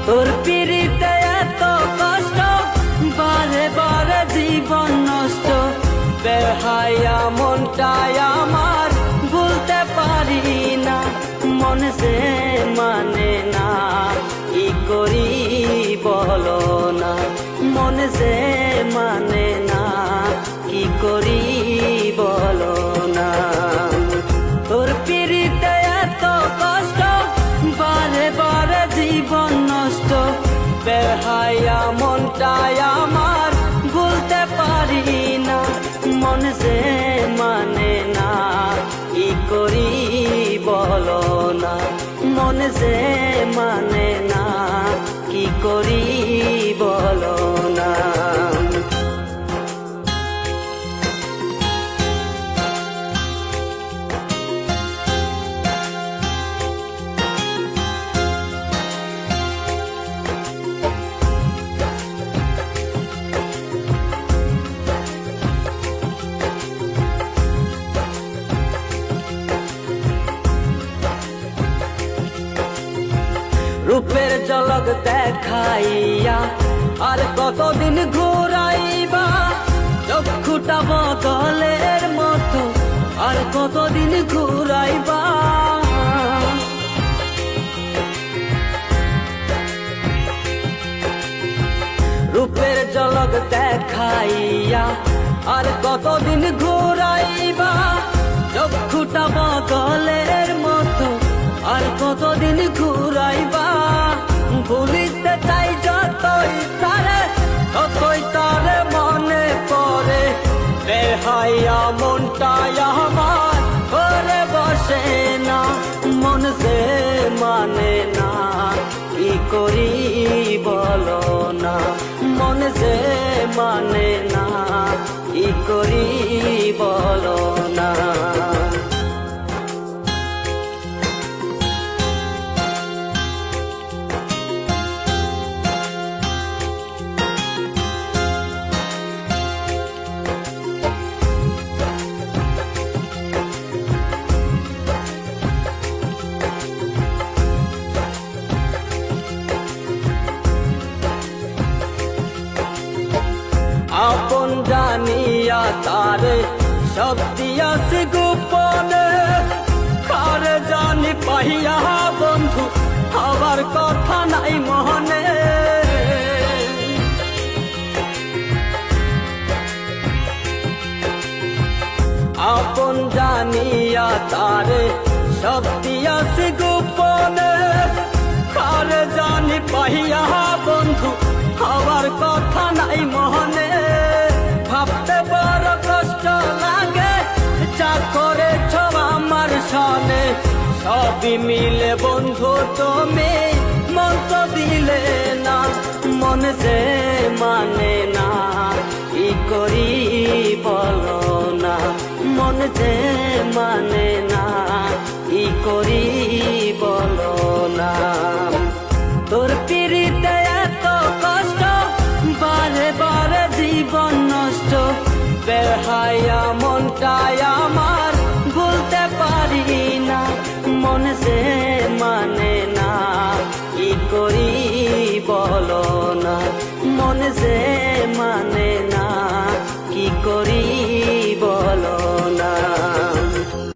তোর পিড়িতে এত কষ্ট, বারে বারে জীবন নষ্ট। বেহায়া মনটাই আমার ভুলতে পারি না, মন সে মানে না, কি করি বলো না। মন সে মানে না, কি করি বলো না। তোর পিড়িতে এত কষ্ট, বারে বারে জীবন নষ্ট। বেহায়া মনটাই আমার ভুলতে পারি না, মন সে মানে না, কি করি বলো না। মন সে মানে না, কি করি বলো না। রূপের ঝলক দেখাইয়া আর কতদিন ঘুরাইবা, চক্ষুটা বদলের মতো আর কতদিন ঘুরাইবা। রূপের ঝলক দেখাইয়া আর কতদিন ঘুরাইবা, চক্ষুটা বদলের মতো আর কতদিন ঘুরাইবা। ভুলিতে চাই যতই তারে, ততই তারে মনে পড়ে। বেহায়া মনটাই আমার ঘরে বসে না, মন সে মানে না, কি করি বলো না। মন সে মানে না, কি করি বলো না। আপন জানিয়া তারে সব দিয়াছি গোপনে, কারে জানি পাইয়া বন্ধু হবার কথা নাই মনে। আপন জানিয়া তারে সব দিয়াছি গোপনে, কারে জানি পাইয়া বন্ধু হবার কথা নাই মনে। ভাবতে বড় কষ্ট লাগে, যা করেছ আমার সনে। সবই মিলে বন্ধু তুমি মন তো দিলে না, মন সে মানে না, কি করি বলো না। মন সে মানে না, কি করি বলো না। তোর পিড়িতে এত কষ্ট, বারে বারে জীবন নষ্ট। বেহায়া মনটাই আমার ভুলতে পারি না, মন সে